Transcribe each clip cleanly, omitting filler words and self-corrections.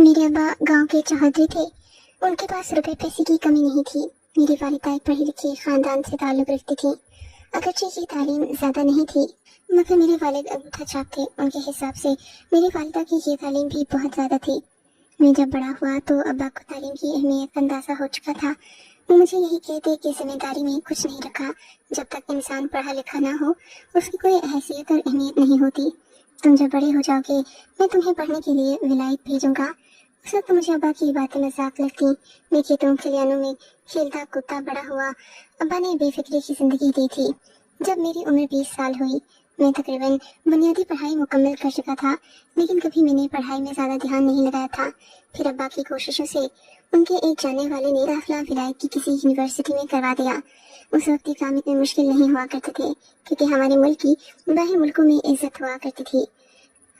मेरे अब्बा गांव के चौधरी थे। उनके पास रुपए पैसे की कमी नहीं थी। मेरी वालिदा एक पढ़ी लिखी खानदान से ताल्लुक रखती थी। अगरचे की तालीम ज्यादा नहीं थी, मगर मेरे वालिद अंगूठा छाप थे। उनके हिसाब से मेरी वालिदा की ये तालीम भी बहुत ज्यादा थी। मैं जब बड़ा हुआ तो अब्बा को तालीम की अहमियत का अंदाजा हो चुका था। वो मुझे यही कहते कि जिम्मेदारी में कुछ नहीं रखा, जब तक इंसान पढ़ा लिखा ना हो उसकी कोई हैसियत और अहमियत नहीं होती। तुम जब बड़े हो जाओगे मैं तुम्हें पढ़ने के लिए विलायत भेजूंगा। उस वक्त मुझे अब्बा की बातें मजाक लगती। मैं खेतों खलियानों में खेलता कूदता बड़ा हुआ। अब्बा ने बेफिक्री की जिंदगी दी थी। जब मेरी उम्र 20 साल हुई मैं तकरीबन बुनियादी पढ़ाई मुकम्मल कर चुका था, लेकिन कभी मैंने पढ़ाई में ज़्यादा ध्यान नहीं लगाया था। फिर अब्बा की कोशिशों से उनके एक जाने वाले ने दाखिला विलायत की किसी यूनिवर्सिटी में करवा दिया। उस वक्त ये काम इतने मुश्किल नहीं हुआ करते थे, क्योंकि हमारे मुल्क की बाहर मुल्कों में इज्जत हुआ करती थी।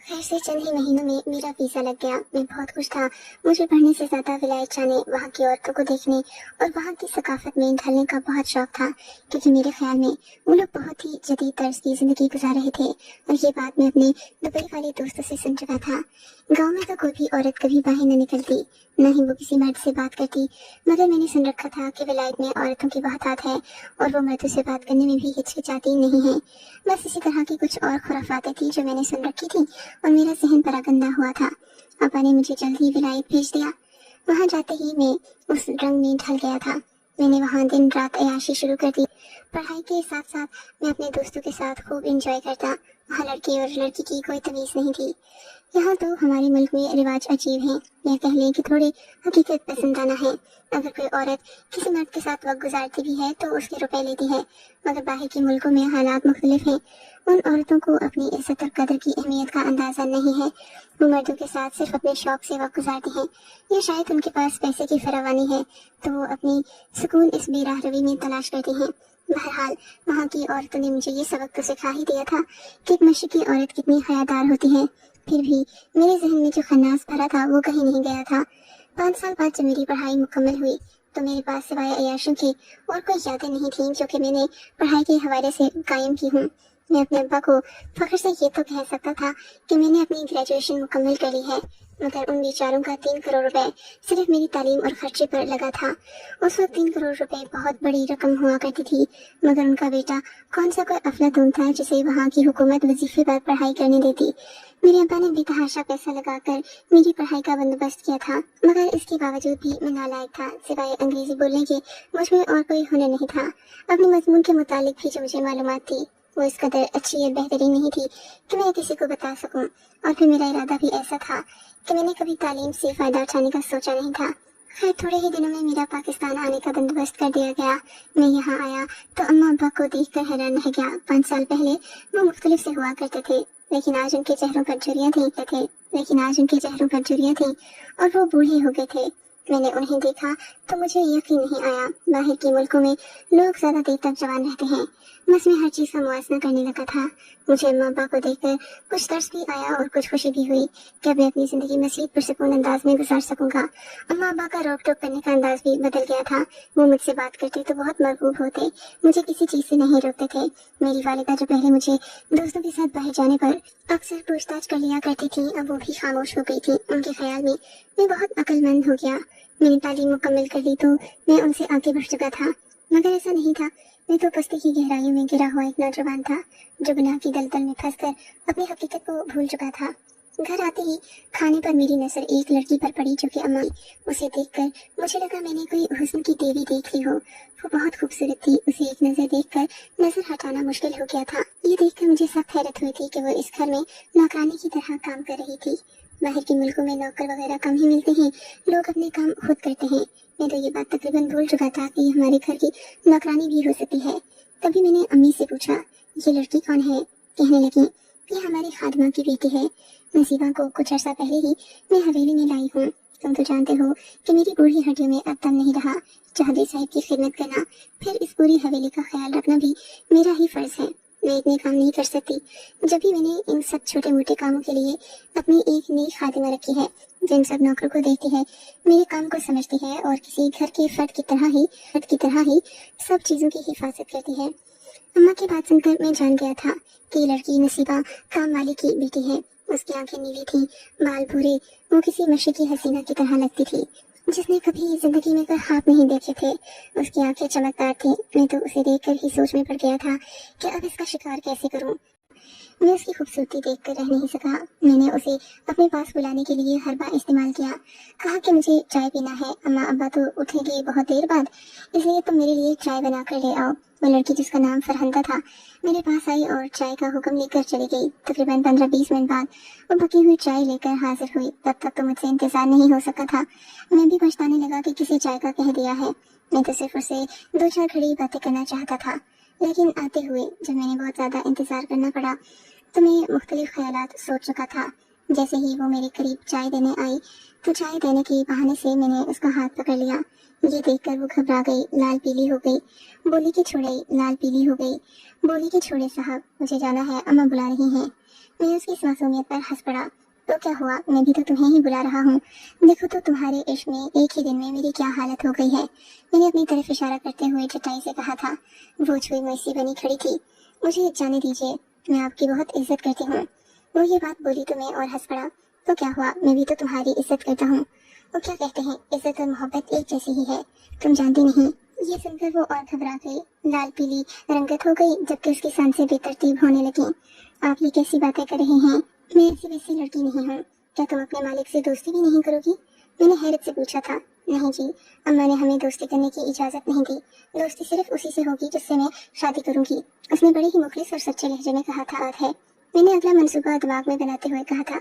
खैर से चंद ही महीनों में मेरा वीज़ा लग गया। मैं बहुत खुश था। मुझे पढ़ने से ज़्यादा विलायत जाने, वहाँ की औरतों को देखने और वहाँ की सकाफत में ढलने का बहुत शौक था, क्योंकि मेरे ख्याल में वो लोग बहुत ही जदीद तर्ज की ज़िंदगी गुजार रहे थे। और ये बात मैं अपने दुबई वाले दोस्तों से सुन चुका था। गाँव में तो कोई भी औरत कभी बाहर न निकलती, न ही वो किसी मर्द से बात करती, मगर मैंने सुन रखा था कि विलायत में औरतों की बहुत आदत है और वो मर्दों से बात करने में भी हिचकिचाती नहीं है। बस इसी तरह की कुछ और खुराफातें थी जो मैंने सुन रखी थी और मेरा जहन परागंदा हुआ था। पापा ने मुझे जल्द ही विलायत भेज दिया। वहाँ जाते ही मैं उस रंग में ढल गया था। मैंने वहाँ दिन रात अय्याशी शुरू कर दी। पढ़ाई के साथ साथ मैं अपने दोस्तों के साथ खूब एंजॉय करता। वहाँ लड़के और लड़की की कोई तमीज़ नहीं थी। यहाँ तो हमारे मुल्क में रिवाज अजीब हैं, या कह लें कि थोड़े हकीकत पसंदाना है। अगर कोई औरत किसी मर्द के साथ वक्त गुजारती भी है तो उसके रुपए लेती है, मगर बाहर के मुल्कों में हालात मुख्तलिफ हैं। उन औरतों को अपनी इज्जत और कदर की अहमियत का अंदाजा नहीं है। वो मर्दों के साथ सिर्फ अपने शौक से वक्त गुजारती हैं, या शायद उनके पास पैसे की फरावानी है तो वो अपनी सुकून इस बेराह रवी में तलाश करती हैं। बहरहाल वहाँ की औरतों ने मुझे ये सबक तो सिखा ही दिया था कि एक मशरक़ी औरत कितनी हयादार होती है। फिर भी मेरे जहन में जो खन्नास भरा था वो कहीं नहीं गया था। 5 साल बाद जब मेरी पढ़ाई मुकम्मल हुई तो मेरे पास सिवाय अय्याशों की और कोई यादें नहीं थी जो कि मैंने पढ़ाई के हवाले से कायम की हूँ। मैं अपने अब्बा को फख्र से ये तो कह सकता था कि मैंने अपनी ग्रेजुएशन मुकम्मल कर ली है, मगर उन बेचारों का 3 करोड़ रुपए सिर्फ मेरी तालीम और खर्चे पर लगा था। उस वक्त 3 करोड़ रुपए बहुत बड़ी रकम हुआ करती थी, मगर उनका बेटा कौन सा कोई अफलातून था जिसे वहाँ की हुकूमत वजीफे पर पढ़ाई करने देती। मेरे अब्बा ने बेतहाशा पैसा लगाकर मेरी पढ़ाई का बंदोबस्त किया था, मगर इसके बावजूद भी मैं नालायक था। सिवाय अंग्रेजी बोलने के मुझ में और कोई हुनर नहीं था। अपने मजमून के मुतालिक भी जो मुझे मालूमात थी वो इस कदर अच्छी और बेहतरीन नहीं थी कि मैं किसी को बता सकूं। और फिर मेरा इरादा भी ऐसा था कि मैंने कभी तालीम से फ़ायदा उठाने का सोचा नहीं था। खैर थोड़े ही दिनों में मेरा पाकिस्तान आने का बंदोबस्त कर दिया गया। मैं यहाँ आया तो अम्मा अब्बा को देखकर हैरान रह गया। 5 साल पहले वो मुख्तलिफ से हुआ करते थे, लेकिन आज उनके चेहरों पर झुर्रियाँ थीं और वो बूढ़े हो गए थे। मैंने उन्हें देखा तो मुझे यकीन नहीं आया। बाहर के मुल्कों में लोग ज्यादा देर तक जवान रहते हैं। बस मैं हर चीज का मुआयना करने लगा था। मुझे अम्मा अब्बा को देखकर कुछ तरस भी आया और कुछ खुशी भी हुई कि अब मैं अपनी जिंदगी मजीद पुरसुकून अंदाज में गुजार सकूंगा। अम्मा अब्बा का रोक टोक करने का अंदाज भी बदल गया था। वो मुझसे बात करते तो बहुत मरगूब होते, मुझे किसी चीज से नहीं रोकते थे। मेरी वालिदा जो पहले मुझे दोस्तों के साथ बाहर जाने पर अक्सर पूछताछ कर लिया करती थी, अब वो भी खामोश हो गई थी। उनके ख्याल में मैं बहुत अक्लमंद हो गया। मैंने तालीम मुकम्मल कर ली तो मैं उनसे आगे बढ़ चुका था, मगर ऐसा नहीं था। मैं तो पस्ती की गहराइयों में गिरा हुआ एक नौजवान था जो गुनाह की दलदल में फंसकर अपनी हकीकत को भूल चुका था। घर आते ही खाने पर मेरी नजर एक लड़की पर पड़ी जो कि अम्मा। उसे देखकर मुझे लगा मैंने कोई हुस्न की देवी देख ली हो। वो बहुत खूबसूरत थी। उसे एक नजर देखकर नजर हटाना मुश्किल हो गया था। ये देखकर मुझे सख्त हैरत हुई थी कि वो इस घर में नौकरानी की तरह काम कर रही थी। बाहर के मुल्कों में नौकर वगैरह कम ही मिलते हैं, लोग अपने काम खुद करते हैं। मैं तो ये बात तकरीबन भूल चुका था कि हमारे घर की नौकरानी भी हो सकती है। तभी मैंने अम्मी से पूछा, ये लड़की कौन है? कहने लगी, ये हमारी खादिमा की बेटी है। नसीबा को कुछ अर्सा पहले ही मैं हवेली में लाई हूँ। तुम तो जानते हो कि मेरी बूढ़ी हड्डियों में अब दम नहीं रहा। चौधरी साहब की खिदमत करना, फिर इस पूरी हवेली का ख्याल रखना भी मेरा ही फर्ज है। मैं इतने काम नहीं कर सकती। जब भी मैंने इन सब छोटे मोटे कामों के लिए अपनी एक नई खादिमा रखी है जो इन सब नौकरों को देखती है, मेरे काम को समझती है और किसी घर के फर्द की तरह ही सब चीजों की हिफाजत करती है। अम्मा की बात सुनकर मैं जान गया था कि लड़की नसीबा काम वाली की बेटी है। उसकी आंखें नीली थी, बाल भूरे, वो किसी मशरकी हसीना की तरह लगती थी जिसने कभी जिंदगी में कोई ख्वाब नहीं देखे थे। उसकी आंखें चमकदार थी। मैं तो उसे देखकर ही सोच में पड़ गया था कि अब इसका शिकार कैसे करूं। मैं उसकी खूबसूरती देखकर रह नहीं सका। मैंने उसे अपने पास बुलाने के लिए हर बार इस्तेमाल किया। कहा कि मुझे चाय पीना है, अम्मा अब्बा तो उठेंगे बहुत देर बाद, इसलिए तुम मेरे लिए चाय बना कर ले आओ। वो लड़की जिसका नाम फरहंदा था मेरे पास आई और चाय का हुक्म लेकर चली गई। तकरीबन 15-20 मिनट बाद वो पकी हुई चाय लेकर हाजिर हुई। तब तक तो मुझसे इंतजार नहीं हो सका था। मैं भी पछताने लगा कि किसी चाय का कह दिया है। मैं तो सिर्फ उसे 2-4 घड़ी बातें करना चाहता था, लेकिन आते हुए जब मैंने बहुत ज्यादा इंतजार करना पड़ा तो मैं मुख्तलिफ ख्यालात सोच चुका था। जैसे ही वो मेरे करीब चाय देने आई तो चाय देने के बहाने से मैंने उसका हाथ पकड़ लिया। ये देखकर वो घबरा गई, लाल पीली हो गई। बोली कि छोड़े, लाल पीली हो गई। बोली कि छोड़े साहब, मुझे जाना है, अम्मा बुला रही हैं। मैं उसकी इस मासूमियत पर हंस पड़ा। तो क्या हुआ, मैं भी तो तुम्हें ही बुला रहा हूँ। देखो तो तुम्हारे इश्क में एक ही दिन में मेरी क्या हालत हो गई है। मैंने अपनी तरफ इशारा करते हुए चटाई से कहा था। वो छुई मुझसे बनी खड़ी थी। मुझे जाने दीजिए, मैं आपकी बहुत इज्जत करती हूँ। वो ये बात बोली तो मैं और हंस पड़ा। तो क्या हुआ, मैं भी तो तुम्हारी इज्जत करता हूँ। वो क्या कहते हैं, इज्जत और मोहब्बत एक जैसी ही है, तुम जानती नहीं। ये सुनकर वो और घबरा गई, लाल पीली रंगत हो गई, जबकि उसकी सांसें बेतरतीब होने लगी। आप ये कैसी बातें कर रही हैं, मैं ऐसी वैसी लड़की नहीं हूँ। क्या तुम अपने मालिक से दोस्ती भी नहीं करोगी? मैंने हैरत से पूछा था। नहीं जी, अम्मा ने हमें दोस्ती करने की इजाजत नहीं दी। दोस्ती सिर्फ उसी से होगी जिससे मैं शादी करूंगी, उसने बड़े ही मुखलिस और सच्चे लहजे में कहा था। है मैंने अगला मंसूबा दिमाग में बनाते हुए कहा था।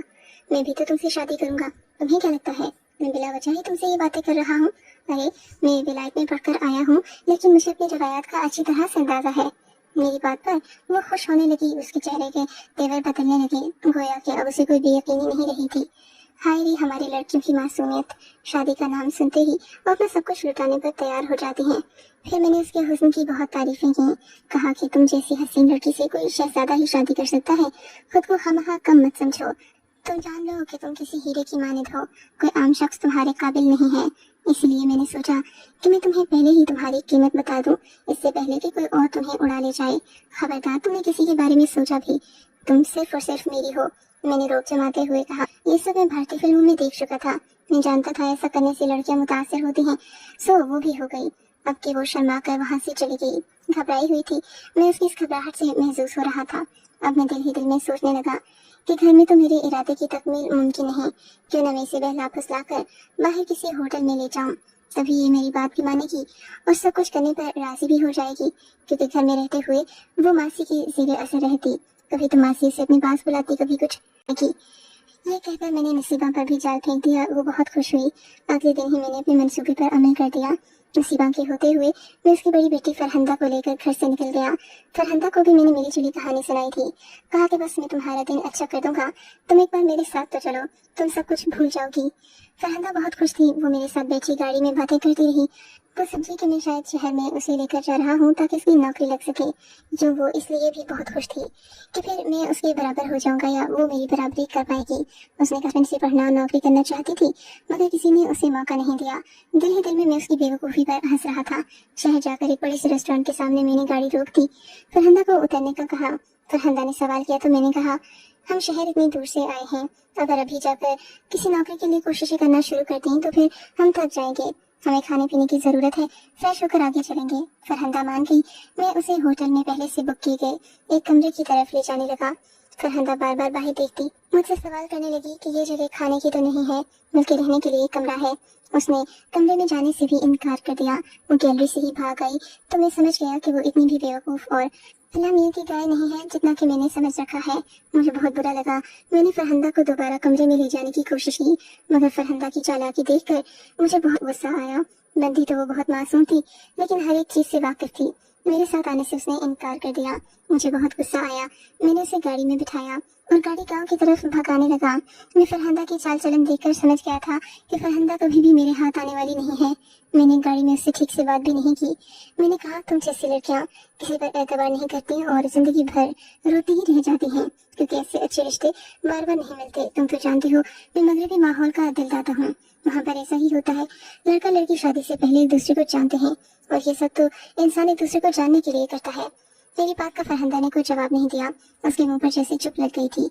मैं भी तो तुमसे शादी करूंगा, तुम्हें क्या लगता है मैं बिला वजह ही तुमसे ये बातें कर रहा हूँ? अरे मैं विलायत में पढ़कर आया हूँ, लेकिन मुझे अपनी रवायात का अच्छी तरह से अंदाजा है। मेरी बात पर वो खुश होने लगी, उसके चेहरे के तेवर बदलने लगे, गोया कि अब उसे कोई बेयकीनी नहीं रही थी। हाय रे हमारी लड़कियों की मासूमियत, शादी का नाम सुनते ही वो अपना सब कुछ लुटाने पर तैयार हो जाती हैं। फिर मैंने उसके हुस्न की बहुत तारीफें की, कहा कि तुम जैसी हसीन लड़की से कोई शहजादा ही शादी कर सकता है, खुद को खामखा कम मत समझो। तुम जान लो कि तुम किसी हीरे की मानिद हो, कोई आम शख्स तुम्हारे काबिल नहीं है। इसलिए मैंने सोचा कि मैं तुम्हें पहले ही तुम्हारी कीमत बता दूं, इससे पहले कि कोई और तुम्हें उड़ा ले जाए। खबरदार तुमने किसी के बारे में सोचा भी, तुम सिर्फ और सिर्फ मेरी हो। मैंने रोक जमाते हुए कहा, ये सब मैं भारतीय फिल्मों में देख चुका था। मैं जानता था ऐसा करने से लड़कियां मुतासिर होती हैं, सो वो भी हो गई। अब कि वो शर्मा कर वहां से चली गई, घबराई हुई थी। मैं उसकी इस घबराहट से महसूस हो रहा था। अब मैं दिल ही दिल में सोचने लगा कि घर में तो मेरे इरादे की तकमील मुमकिन नहीं, क्यों न मैं इसे बहला फुसला कर बाहर किसी होटल में ले जाऊं। तभी ये मेरी बात भी मानेगी और सब कुछ करने पर राजी भी हो जाएगी, क्योंकि घर में रहते हुए वो मासी की ज़ेरे असर रहती। कभी तो मासी उसे अपने पास बुलाती, कभी कुछ की। ये कहकर मैंने नसीबा पर भी जाल फेंक दिया। वो बहुत खुश हुई। अगले दिन ही मैंने अपने मंसूबे पर अमल कर दिया। नसीबा के होते हुए मैं उसकी बड़ी बेटी फरहंदा को लेकर घर से निकल गया। फरहंदा को भी मैंने मिली जुली कहानी सुनाई थी। कहा कि बस मैं तुम्हारा दिन अच्छा कर दूंगा, तुम एक बार मेरे साथ तो चलो, तुम सब कुछ भूल जाओगी। फरहंदा बहुत खुश थी। वो मेरे साथ बैठी गाड़ी में बातें करती रही। तो समझी कि मैं शायद शहर में उसे लेकर जा रहा हूँ ताकि उसकी नौकरी लग सके, जो वो इसलिए भी बहुत खुश थी कि फिर मैं उसके बराबर हो जाऊंगा या वो मेरी बराबरी कर पाएगी। उसने कश्मीर से पढ़ना और नौकरी करना चाहती थी, मगर किसी ने उसे मौका नहीं दिया। दिल ही दिल में मैं उसकी बेवकूफ़ी पर हंस रहा था। शहर जाकर एक बड़े से रेस्टोरेंट के सामने मैंने गाड़ी रोक दी। फरहंदा को उतरने का कहा। फरहंदा ने सवाल किया तो मैंने कहा, हम शहर इतनी दूर से आए हैं, अगर अभी जाकर किसी नौकरी के लिए कोशिशें करना शुरू कर दें तो फिर हम थक जाएंगे, हमें खाने पीने की जरूरत है, फ्रेश होकर आगे चलेंगे। फरहंदा मान गई। मैं उसे होटल में पहले से बुक किए गए एक कमरे की तरफ ले जाने लगा। फरहंदा बार बार बाहर देखती, मुझसे सवाल करने लगी कि ये जगह खाने की तो नहीं है, बल्कि रहने के लिए एक कमरा है। उसने कमरे में जाने से भी इनकार कर दिया। वो गैलरी से ही भाग आई तो मैं समझ गया कि वो इतनी भी बेवकूफ़ और फलामिया की गाय नहीं है जितना कि मैंने समझ रखा है। मुझे बहुत बुरा लगा। मैंने फरहंदा को दोबारा कमरे में ले जाने की कोशिश की, मगर फरहंदा की चालाकी देखकर मुझे बहुत गुस्सा आया। बंदी तो वो बहुत मासूम थी, लेकिन हर एक चीज़ से वाकिफ थी। मेरे साथ आने से उसने इनकार कर दिया। मुझे बहुत गुस्सा आया। मैंने उसे गाड़ी में बिठाया और गाड़ी गांव की तरफ भगाने लगा। मैं फरहंदा की चाल चलन देखकर समझ गया था कि फरहंदा कभी भी मेरे हाथ आने वाली नहीं है। मैंने गाड़ी में उससे ठीक से बात भी नहीं की। मैंने कहा, तुम जैसी लड़कियां किसी पर एतबार नहीं करती और जिंदगी भर रोती ही रह जाती हैं, क्योंकि ऐसे अच्छे रिश्ते बार बार नहीं मिलते। तुम तो जानती हो मैं मगरबी माहौल का दिलदाता हूँ, वहाँ पर ऐसा ही होता है। लड़का लड़की शादी से पहले एक दूसरे को जानते हैं और ये सब तो इंसान एक दूसरे को जानने के लिए करता है। मेरी बात का फरहंदा ने कोई जवाब नहीं दिया। उसके मुंह पर जैसे चुप लग गई थी।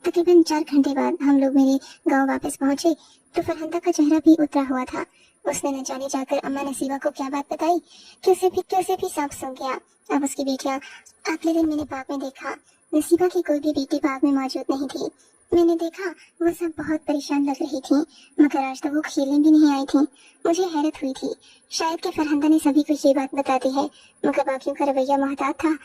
तकरीबन 4 घंटे बाद हम लोग मेरे गांव वापस पहुंचे तो फरहंदा का चेहरा भी उतरा हुआ था। उसने न जाने जाकर अम्मा नसीबा को क्या बात बताई कि उसे भी सांप सूंघ गया। अब उसकी बेटियां अगले दिन मैंने बाग में देखा, नसीबा की कोई भी बेटी बाग में मौजूद नहीं थी। मैंने देखा वो सब बहुत परेशान लग रही थी, मगर आज तो वो खेलने भी नहीं आई थी। मुझे हैरत हुई थी, शायद कि फरहंदा ने सभी को ये बात बता दी है, मगर बाकियों का रवैया मोहतात था।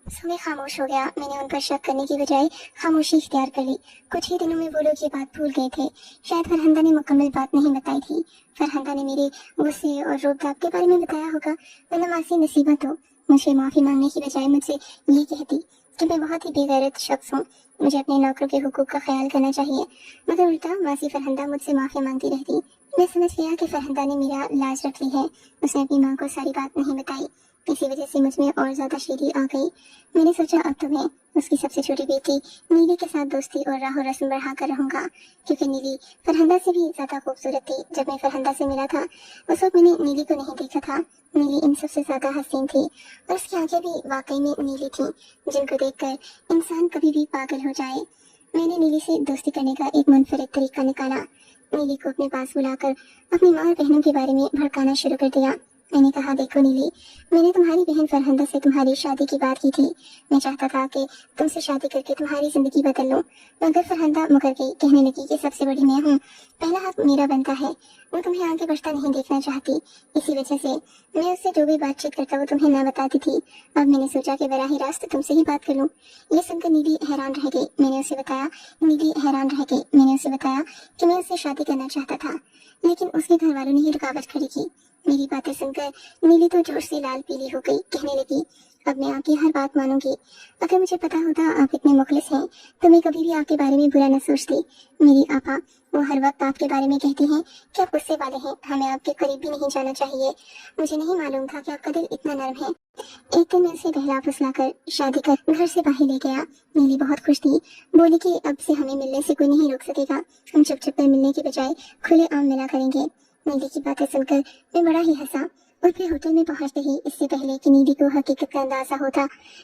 सो मैं खामोश हो गया। मैंने उन पर शक करने की बजाय खामोशी इख्तियार कर ली। कुछ ही दिनों में वो लोग ये बात भूल गए थे। शायद फरहंदा ने मुकम्मल बात नहीं बताई थी। फरहंदा ने मेरे गुस्से और रोब-दाब के बारे में बताया होगा, वरना मासी नसीबा तो मुझे माफी मांगने की बजाय मुझसे ये कहती कि मैं बहुत ही बेगैरत शख्स हूँ, मुझे अपने नौकरों के हुकूक का ख्याल करना चाहिए। मगर उल्टा मासी फरहंदा मुझसे माफी मांगती रहती। मैं समझ गया कि फरहंदा ने मेरा लाज रख ली है। उसने अपनी माँ को सारी बात नहीं बताई। इसी वजह से मुझ में और ज्यादा शीरी आ गई। मैंने सोचा अब तो मैं उसकी सबसे छोटी बेटी नीली के साथ दोस्ती और राह रस्म बढ़ा कर रहूंगा, क्योंकि नीली फरहंदा से भी ज्यादा खूबसूरत थी। जब मैं फरहंदा से मिला था उस वक्त मैंने नीली को नहीं देखा था। नीली इन सबसे ज्यादा हसीन थी और उसकी आंखें भी वाकई में नीली थी, जिनको देखकर इंसान कभी भी पागल हो जाए। मैंने नीली से दोस्ती करने का एक मुनफरिद तरीका निकाला। नीली को अपने पास बुलाकर अपनी माँ और बहनों के बारे में भड़काना शुरू कर दिया। मैंने कहा, देखो नीली, मैंने तुम्हारी बहन फरहंदा से तुम्हारी शादी की बात की थी। मैं चाहता था कि तुमसे शादी करके तुम्हारी जिंदगी बदल लूं, मगर फरहंदा मुकर गई। कहने लगी कि सबसे बड़ी मैं हूँ, पहला हक मेरा बनता है। वो तुम्हें आगे बढ़ता नहीं देखना चाहती। इसी वजह से मैं उससे जो भी बातचीत करता वो तुम्हें ना बताती थी। अब मैंने सोचा कि बराह रास्त तुमसे ही बात कर लूं। ये सुनकर नीली हैरान रह गई। मैंने उसे बताया कि मैं उससे शादी करना चाहता था, लेकिन उसके घर वालों ने ही रुकावट खड़ी की। मेरी बातें सुनकर नीली तो जोर से लाल पीली हो गई। कहने लगी, अब मैं आपकी हर बात मानूंगी। अगर मुझे पता होता आप इतने मुखलिस हैं तो मैं कभी भी आपके बारे में बुरा न सोचती। मेरी आपा वो हर वक्त आपके बारे में कहती हैं कि आप गुस्से वाले हैं, हमें आपके करीब भी नहीं जाना चाहिए। मुझे नहीं मालूम था कि आपका दिल इतना नर्म है। एक दिन मैं उसे बहला फुसला कर शादी कर घर से बाहर ले गया। नीली बहुत खुश थी, बोली कि अब से हमें मिलने से कोई नहीं रोक सकेगा। हम चुप चुप कर मिलने की बजाय खुले आम मिला करेंगे। नीली की बातें सुनकर मैं बड़ा ही हंसा और फिर होटल में पहुंचते ही, इससे पहले कि नीली को हकीकत का अंदाजा होता,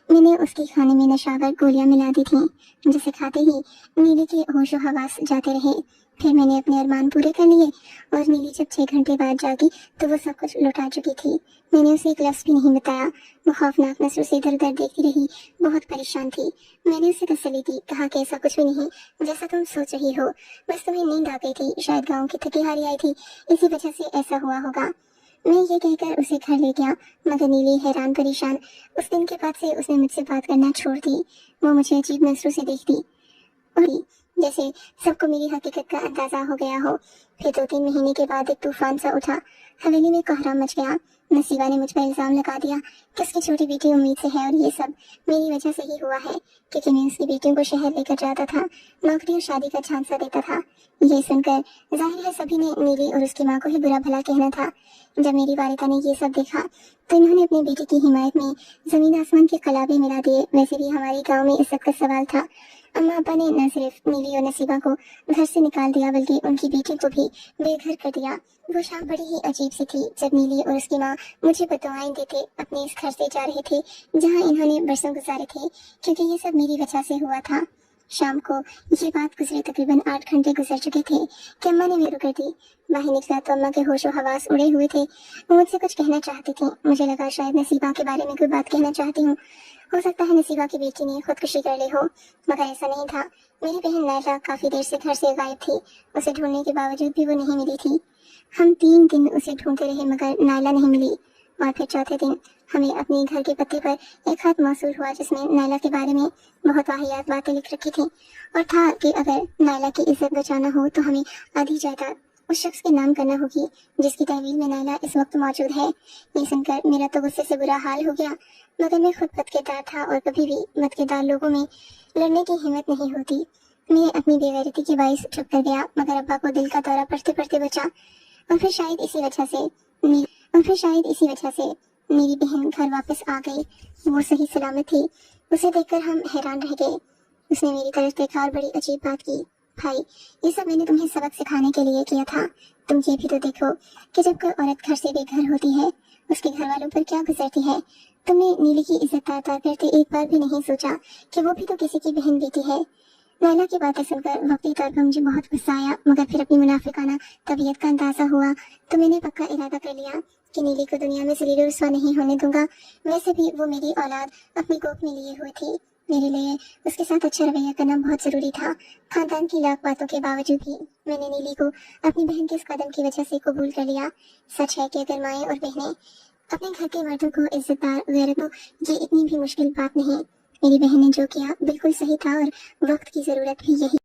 मैंने उसके खाने में नशावर गोलियां मिला दी थीं, जिसे खाते ही नीली के होशो हवास जाते रहे। फिर मैंने अपने अरमान पूरे कर लिए और नीली जब 6 घंटे बाद जागी तो वो सब कुछ लुटा चुकी थी। मैंने उसे एक लफ्ज़ भी नहीं बताया। वो खौफनाक नजरों से इधर उधर देखती रही, बहुत परेशान थी। मैंने उसे तसल्ली दी, कहा कि ऐसा कुछ भी नहीं जैसा तुम सोच रही हो, बस तुम्हें नींद आ गई थी, शायद गाँव की थकी हारी आई थी, इसी वजह से ऐसा हुआ होगा। मैं ये कहकर उसे घर ले गया, मगर नीली हैरान परेशान। उस दिन के बाद से उसने मुझसे बात करना छोड़ दी। वो मुझे अजीब नजरों से देखती और जैसे सबको मेरी हकीकत का अंदाजा हो गया हो। फिर 2-3 महीने के बाद एक तूफान सा उठा। हवेली में कोहराम मच गया। नसीबा ने मुझ पर इल्जाम लगा दिया कि उसकी छोटी बेटी उम्मीद से है और ये सब मेरी वजह से ही हुआ है, क्योंकि मैं उसकी बेटियों को शहर लेकर जाता था, नौकरी और शादी का झांसा देता था। ये सुनकर जाहिर है सभी ने नीली और उसकी माँ को ही बुरा भला कहना था। जब मेरी वालिदा ने ये सब देखा तो इन्होंने अपनी बेटी की हिमायत में जमीन आसमान के कलाबे मिला दिए। वैसे भी हमारे गाँव में इज्जत का सवाल था। अम्मा अब्बा ने न सिर्फ नीली और नसीबा को घर से निकाल दिया, बल्कि उनकी बेटी को भी बेघर कर दिया। वो शाम बड़ी ही अजीब सी थी जब नीली और उसकी माँ मुझे बददुआएं देते अपने इस घर से जा रहे थे जहाँ इन्होंने बरसों गुजारे थे, क्योंकि ये सब मेरी वजह से हुआ था। शाम को ये बात गुजरे तकरीबन 8 घंटे गुजर चुके थे कि अम्मा ने मेरू कर दी। बाहर निकला तो अम्मा के होशो हवास उड़े हुए थे। वो मुझसे कुछ कहना चाहती थी। मुझे लगा शायद नसीबा के बारे में कोई बात कहना चाहती हूँ। हो सकता है नसीबा की बेटी ने खुदकुशी कर ली हो, मगर ऐसा नहीं था। मेरी बहन नायला काफी देर से घर से गायब थी। उसे ढूंढने के बावजूद भी वो नहीं मिली थी। हम 3 दिन उसे ढूंढते रहे, मगर नायला नहीं मिली। और फिर चौथे दिन हमें अपने घर के पत्ते पर एक खत मौसूल हुआ जिसमें नायला के बारे में बहुत वाहियात बातें लिख रखी थी, और था कि अगर नायला की इज्जत बचाना हो तो हमें आधी जायदाद उस शख्स के नाम करना होगी जिसकी तहवील में नायला इस वक्त मौजूद है। ये सुनकर मेरा तो गुस्से से बुरा हाल हो गया, मगर मैं खुद बदकिरदार था और कभी भी बदकिरदार लोगों में लड़ने की हिम्मत नहीं होती। मैं अपनी बेगैरती की बाइस चुप कर गया, मगर अब्बा को दिल का दौरा पड़ते पड़ते बचा। और फिर शायद इसी वजह से मेरी बहन घर वापस आ गई। वो सही सलामत थी। उसे देखकर हम हैरान रह गए। उसने मेरी तरफ देखा और बड़ी अजीब बात की, भाई ये सब मैंने तुम्हें सबक सिखाने के लिए किया था। तुम ये भी तो देखो कि जब कोई औरत घर से बेघर होती है اس کے گھر والوں پر کیا گزرتی ہے۔ تم نے نیلی کی عزت تار کرتے ایک بار بھی نہیں سوچا کہ وہ بھی تو کسی کی بہن بیٹی ہے۔ لیلا کی باتیں سن کر وقتی طور پر مجھے بہت غصہ آیا، مگر پھر اپنی منافقانہ طبیعت کا اندازہ ہوا تو میں نے پکا ارادہ کر لیا کہ نیلی کو دنیا میں ذلیل و رسوا نہیں ہونے دوں گا۔ ویسے بھی وہ میری اولاد اپنی کوکھ میں لیے ہوئے تھی، میرے لیے اس کے ساتھ اچھا رویہ کرنا بہت ضروری تھا۔ خاندان کی لاکھ باتوں کے باوجود بھی میں نے نیلی کو اپنی بہن کے اس قدم کی وجہ سے قبول کر لیا۔ سچ ہے کہ اگر مائیں اور بہنیں اپنے گھر کے مردوں کو عزت دار غیرت تو یہ اتنی بھی مشکل بات نہیں۔ میری بہن نے جو کیا بالکل صحیح تھا اور وقت کی ضرورت بھی یہی